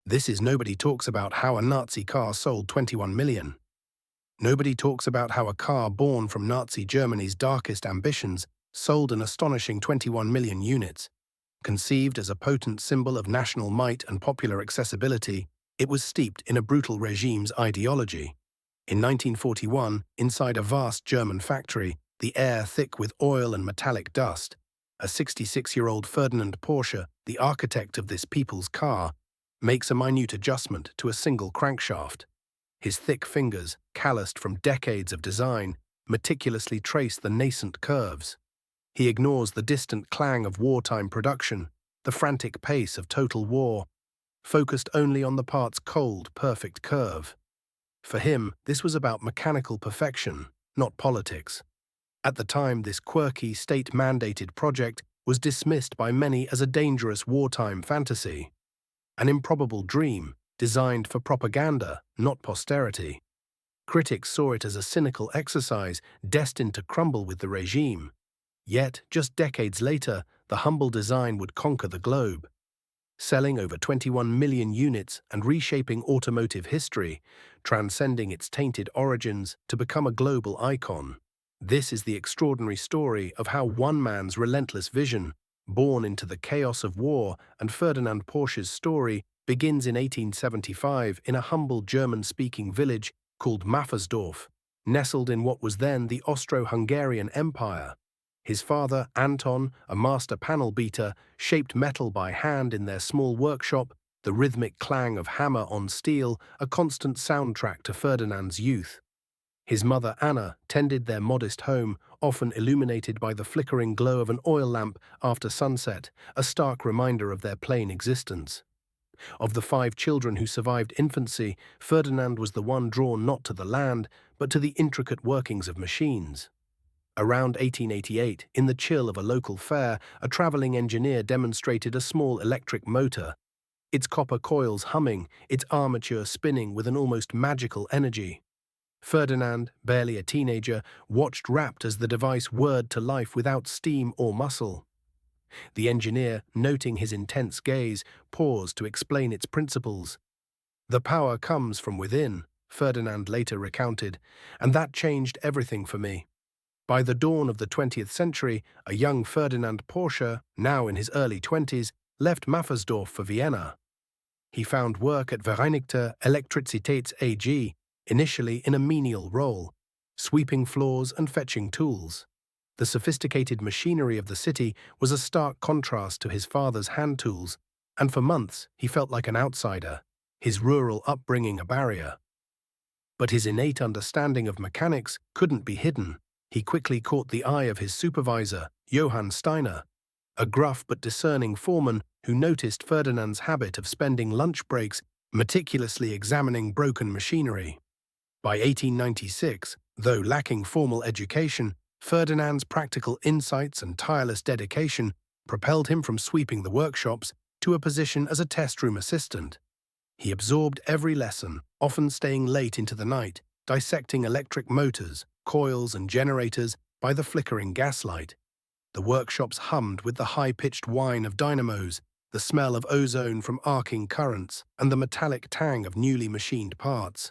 This is nobody talks about how a Nazi car sold 21 million. Nobody talks about how a car born from Nazi Germany's darkest ambitions sold an astonishing 21 million units. Conceived as a potent symbol of national might and popular accessibility, it was steeped in a brutal regime's ideology. In 1941, inside a vast German factory, the air thick with oil and metallic dust, a 66-year-old Ferdinand Porsche, the architect of this people's car, makes a minute adjustment to a single crankshaft. His thick fingers, calloused from decades of design, meticulously trace the nascent curves. He ignores the distant clang of wartime production, the frantic pace of total war, focused only on the part's cold, perfect curve. For him, this was about mechanical perfection, not politics. At the time, this quirky, state-mandated project was dismissed by many as a dangerous wartime fantasy, an improbable dream designed for propaganda, not posterity. Critics saw it as a cynical exercise destined to crumble with the regime. Yet, just decades later, the humble design would conquer the globe, selling over 21 million units and reshaping automotive history, transcending its tainted origins to become a global icon. This is the extraordinary story of how one man's relentless vision, born into the chaos of war, and Ferdinand Porsche's story begins in 1875 in a humble German-speaking village called Maffersdorf, nestled in what was then the Austro-Hungarian Empire. His father, Anton, a master panel beater, shaped metal by hand in their small workshop, the rhythmic clang of hammer on steel, a constant soundtrack to Ferdinand's youth. His mother, Anna, tended their modest home, often illuminated by the flickering glow of an oil lamp after sunset, a stark reminder of their plain existence. Of the 5 children who survived infancy, Ferdinand was the one drawn not to the land, but to the intricate workings of machines. Around 1888, in the chill of a local fair, a traveling engineer demonstrated a small electric motor, its copper coils humming, its armature spinning with an almost magical energy. Ferdinand, barely a teenager, watched rapt as the device whirred to life without steam or muscle. The engineer, noting his intense gaze, paused to explain its principles. "The power comes from within," Ferdinand later recounted, "and that changed everything for me." By the dawn of the 20th century, a young Ferdinand Porsche, now in his early 20s, left Maffersdorf for Vienna. He found work at Vereinigte Elektrizitäts AG, initially in a menial role, sweeping floors and fetching tools. The sophisticated machinery of the city was a stark contrast to his father's hand tools, and for months he felt like an outsider, his rural upbringing a barrier. But his innate understanding of mechanics couldn't be hidden. He quickly caught the eye of his supervisor, Johann Steiner, a gruff but discerning foreman who noticed Ferdinand's habit of spending lunch breaks meticulously examining broken machinery. By 1896, though lacking formal education, Ferdinand's practical insights and tireless dedication propelled him from sweeping the workshops to a position as a test room assistant. He absorbed every lesson, often staying late into the night, dissecting electric motors, coils and generators by the flickering gaslight. The workshops hummed with the high-pitched whine of dynamos, the smell of ozone from arcing currents, and the metallic tang of newly machined parts.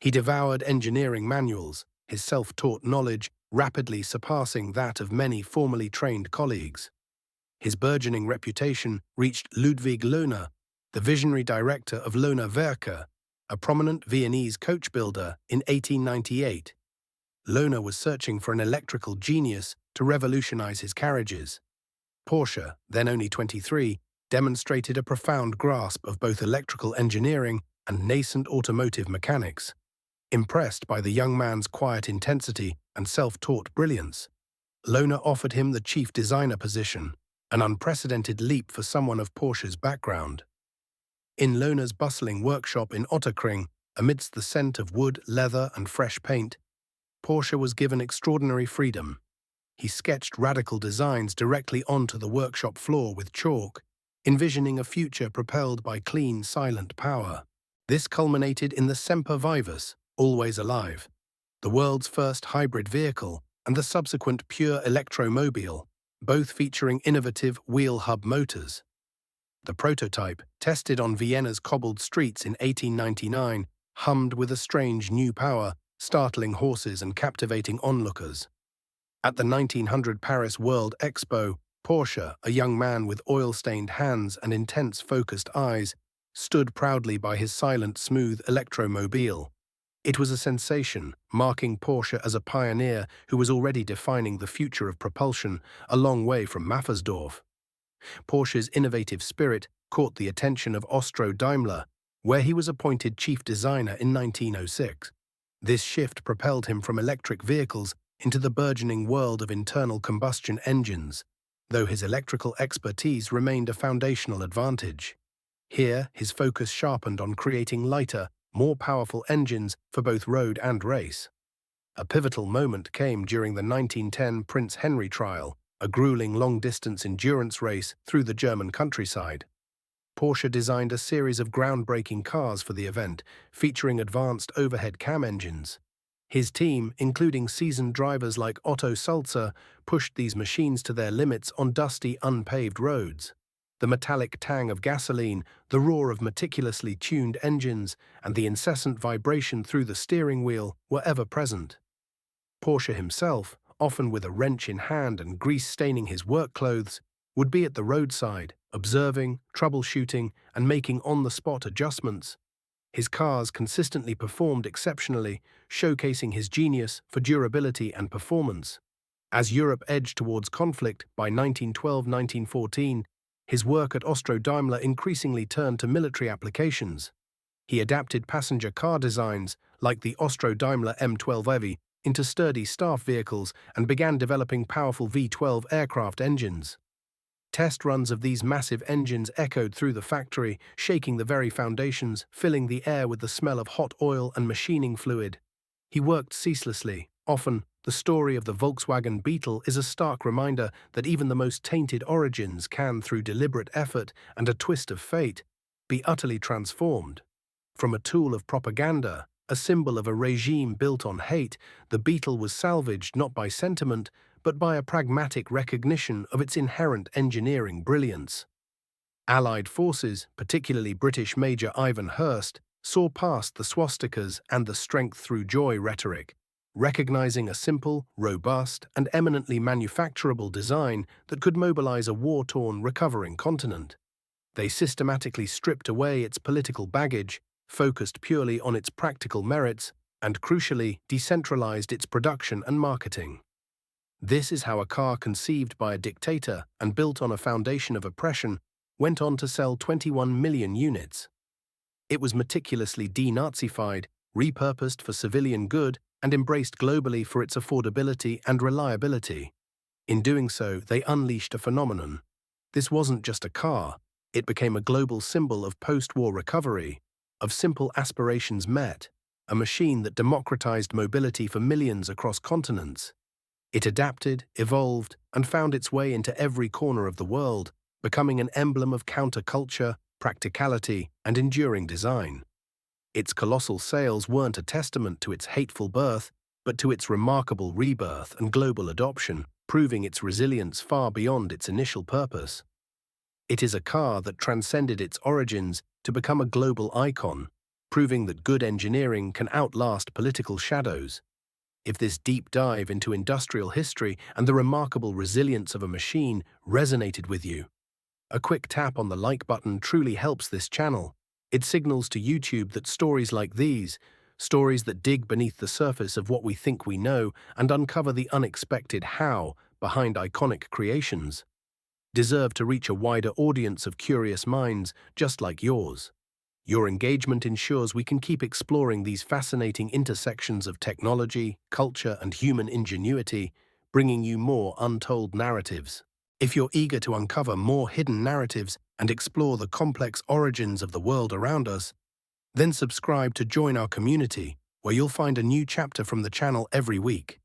He devoured engineering manuals, his self-taught knowledge rapidly surpassing that of many formally trained colleagues. His burgeoning reputation reached Ludwig Lohner, the visionary director of Lohner Werke, a prominent Viennese coach builder, in 1898. Lohner was searching for an electrical genius to revolutionize his carriages. Porsche, then only 23, demonstrated a profound grasp of both electrical engineering and nascent automotive mechanics. Impressed by the young man's quiet intensity and self-taught brilliance, Lohner offered him the chief designer position, an unprecedented leap for someone of Porsche's background. In Lohner's bustling workshop in Ottakring, amidst the scent of wood, leather, and fresh paint, Porsche was given extraordinary freedom. He sketched radical designs directly onto the workshop floor with chalk, envisioning a future propelled by clean, silent power. This culminated in the Semper Vivus, always alive, the world's first hybrid vehicle, and the subsequent pure electromobile, both featuring innovative wheel hub motors. The prototype, tested on Vienna's cobbled streets in 1899, hummed with a strange new power, startling horses and captivating onlookers. At the 1900 Paris World Expo, Porsche, a young man with oil-stained hands and intense focused eyes, stood proudly by his silent, smooth electromobile. It was a sensation, marking Porsche as a pioneer who was already defining the future of propulsion, a long way from Maffersdorf. Porsche's innovative spirit caught the attention of Austro-Daimler, where he was appointed chief designer in 1906. This shift propelled him from electric vehicles into the burgeoning world of internal combustion engines, though his electrical expertise remained a foundational advantage. Here, his focus sharpened on creating lighter, more powerful engines for both road and race. A pivotal moment came during the 1910 Prince Henry trial, a grueling long-distance endurance race through the German countryside. Porsche designed a series of groundbreaking cars for the event, featuring advanced overhead cam engines. His team, including seasoned drivers like Otto Sulzer, pushed these machines to their limits on dusty, unpaved roads. The metallic tang of gasoline, the roar of meticulously tuned engines, and the incessant vibration through the steering wheel were ever present. Porsche himself, often with a wrench in hand and grease staining his work clothes, would be at the roadside, observing, troubleshooting, and making on-the-spot adjustments. His cars consistently performed exceptionally, showcasing his genius for durability and performance. As Europe edged towards conflict by 1912-1914, his work at Austro-Daimler increasingly turned to military applications. He adapted passenger car designs, like the Austro-Daimler M12 into sturdy staff vehicles and began developing powerful V12 aircraft engines. Test runs of these massive engines echoed through the factory, shaking the very foundations, filling the air with the smell of hot oil and machining fluid. He worked ceaselessly. Often, the story of the Volkswagen Beetle is a stark reminder that even the most tainted origins can, through deliberate effort and a twist of fate, be utterly transformed. From a tool of propaganda, a symbol of a regime built on hate, the Beetle was salvaged not by sentiment, but by a pragmatic recognition of its inherent engineering brilliance. Allied forces, particularly British Major Ivan Hurst, saw past the swastikas and the strength through joy rhetoric, recognizing a simple, robust, and eminently manufacturable design that could mobilize a war-torn, recovering continent. They systematically stripped away its political baggage, focused purely on its practical merits, and crucially, decentralized its production and marketing. This is how a car conceived by a dictator and built on a foundation of oppression went on to sell 21 million units. It was meticulously denazified, repurposed for civilian good, and embraced globally for its affordability and reliability. In doing so, they unleashed a phenomenon. This wasn't just a car, it became a global symbol of post-war recovery, of simple aspirations met, a machine that democratized mobility for millions across continents. It adapted, evolved, and found its way into every corner of the world, becoming an emblem of counterculture, practicality, and enduring design. Its colossal sales weren't a testament to its hateful birth, but to its remarkable rebirth and global adoption, proving its resilience far beyond its initial purpose. It is a car that transcended its origins to become a global icon, proving that good engineering can outlast political shadows. If this deep dive into industrial history and the remarkable resilience of a machine resonated with you, a quick tap on the like button truly helps this channel. It signals to YouTube that stories like these, stories that dig beneath the surface of what we think we know and uncover the unexpected how behind iconic creations, deserve to reach a wider audience of curious minds just like yours. Your engagement ensures we can keep exploring these fascinating intersections of technology, culture, and human ingenuity, bringing you more untold narratives. If you're eager to uncover more hidden narratives and explore the complex origins of the world around us, then subscribe to join our community, where you'll find a new chapter from the channel every week.